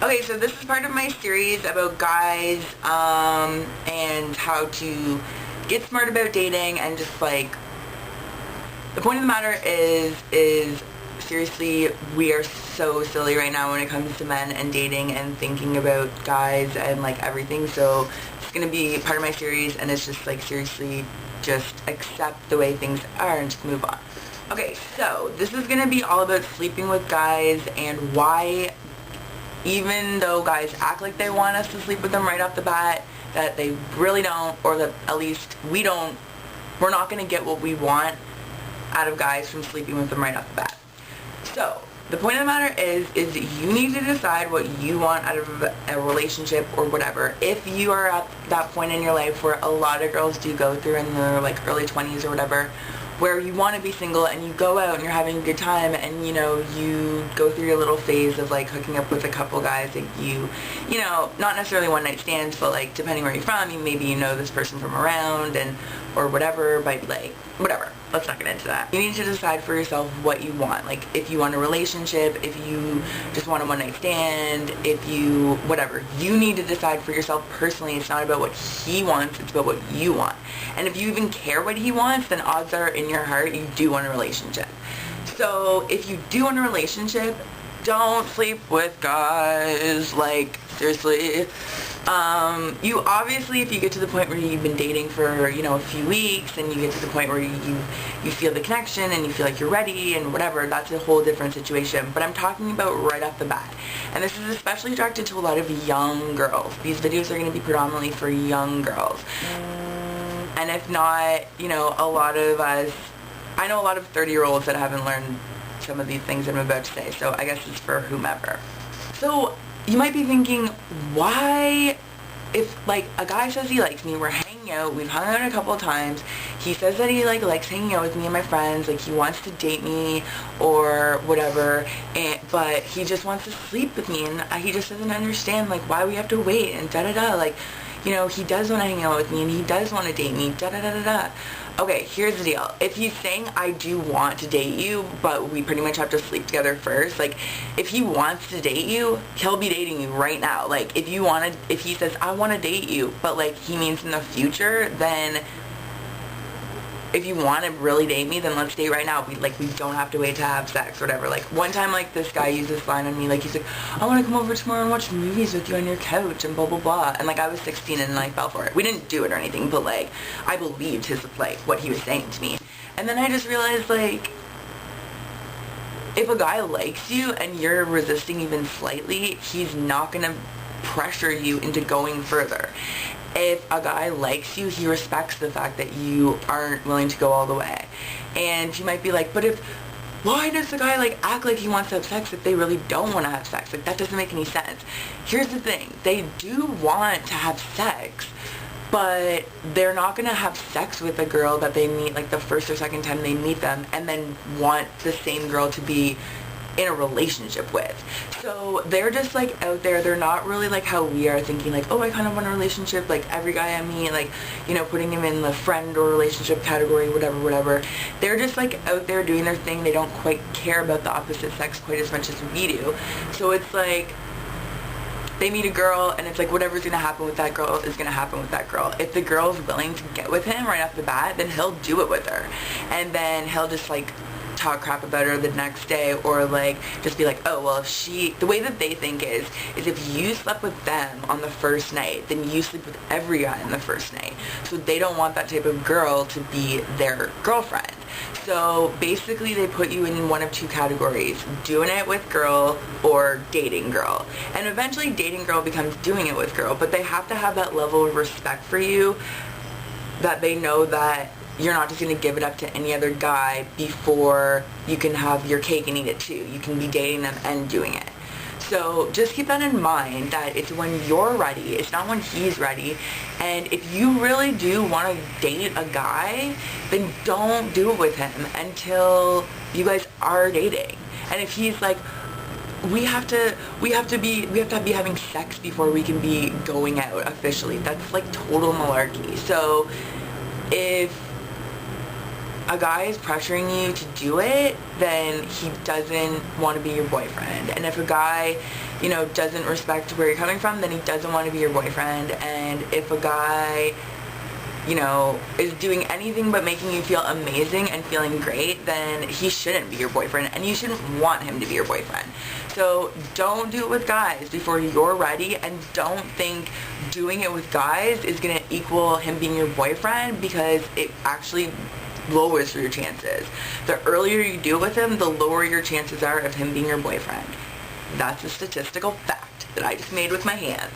Okay, so this is part of my series about guys, and how to get smart about dating, and just like, the point of the matter is seriously, we are so silly right now when it comes to men and dating and thinking about guys and like everything. So it's gonna be part of my series, and it's just like, seriously, just accept the way things are and just move on. Okay, so this is gonna be all about sleeping with guys and why, even though guys act like they want us to sleep with them right off the bat, that they really don't, or that at least we're not going to get what we want out of guys from sleeping with them right off the bat. So, the point of the matter is you need to decide what you want out of a relationship or whatever. If you are at that point in your life where a lot of girls do go through in their like early 20s or whatever, where you want to be single and you go out and you're having a good time, and you know, you go through your little phase of like hooking up with a couple guys that you know, not necessarily one night stands, but like depending where you're from, maybe you know this person from around and or whatever, but like whatever, let's not get into that. You need to decide for yourself what you want. Like if you want a relationship, if you just want a one night stand, if you whatever, you need to decide for yourself personally. It's not about what he wants, it's about what you want. And if you even care what he wants, then odds are in your heart you do want a relationship. So if you do want a relationship, don't sleep with guys, like seriously. You obviously, if you get to the point where you've been dating for, you know, a few weeks, and you get to the point where you feel the connection and you feel like you're ready and whatever, that's a whole different situation. But I'm talking about right off the bat. And this is especially directed to a lot of young girls. These videos are going to be predominantly for young girls. And if not, you know, a lot of us, I know a lot of 30-year-olds that haven't learned some of these things that I'm about to say, so I guess it's for whomever. So you might be thinking, why, if like a guy says he likes me, we're hanging out, we've hung out a couple of times, he says that he like likes hanging out with me and my friends, like he wants to date me or whatever, but he just wants to sleep with me, and he just doesn't understand like why we have to wait and da-da-da, like, you know, he does want to hang out with me and he does want to date me, da-da-da-da-da. Okay, here's the deal. If he's saying, I do want to date you, but we pretty much have to sleep together first, like, if he wants to date you, he'll be dating you right now. Like, if he says, I want to date you, but, like, he means in the future, then if you want to really date me, then let's date right now. We don't have to wait to have sex or whatever. Like, one time, like, this guy used this line on me, like, he's like, I want to come over tomorrow and watch movies with you on your couch and blah, blah, blah. And, like, I was 16 and I fell for it. We didn't do it or anything, but, like, I believed his, like, what he was saying to me. And then I just realized, like, if a guy likes you and you're resisting even slightly, he's not going to pressure you into going further. If a guy likes you, he respects the fact that you aren't willing to go all the way. And you might be like, but why does the guy like act like he wants to have sex if they really don't want to have sex? Like, that doesn't make any sense. Here's the thing, they do want to have sex, but they're not going to have sex with a girl that they meet like the first or second time they meet them and then want the same girl to be in a relationship with. So they're just like out there, they're not really like how we are thinking like, oh, I kind of want a relationship, like every guy I meet, like, you know, putting him in the friend or relationship category, whatever. They're just like out there doing their thing. They don't quite care about the opposite sex quite as much as we do. So it's like they meet a girl and it's like whatever's going to happen with that girl is going to happen with that girl. If the girl's willing to get with him right off the bat, then he'll do it with her. And then he'll just like talk crap about her the next day, or like just be like, oh, well, if the way that they think is if you slept with them on the first night, then you sleep with every guy on the first night. So they don't want that type of girl to be their girlfriend. So basically they put you in one of two categories, doing it with girl or dating girl. And eventually dating girl becomes doing it with girl, but they have to have that level of respect for you, that they know that you're not just going to give it up to any other guy before you can have your cake and eat it too. You can be dating them and doing it. So just keep that in mind, that it's when you're ready, it's not when he's ready. And if you really do want to date a guy, then don't do it with him until you guys are dating. And if he's like, we have to be having sex before we can be going out officially, that's like total malarkey. So if a guy is pressuring you to do it, then he doesn't want to be your boyfriend. And if a guy, you know, doesn't respect where you're coming from, then he doesn't want to be your boyfriend. And if a guy, you know, is doing anything but making you feel amazing and feeling great, then he shouldn't be your boyfriend, and you shouldn't want him to be your boyfriend. So don't do it with guys before you're ready, and don't think doing it with guys is going to equal him being your boyfriend, because it actually lowers your chances. The earlier you do it with him, the lower your chances are of him being your boyfriend. That's a statistical fact that I just made with my hands.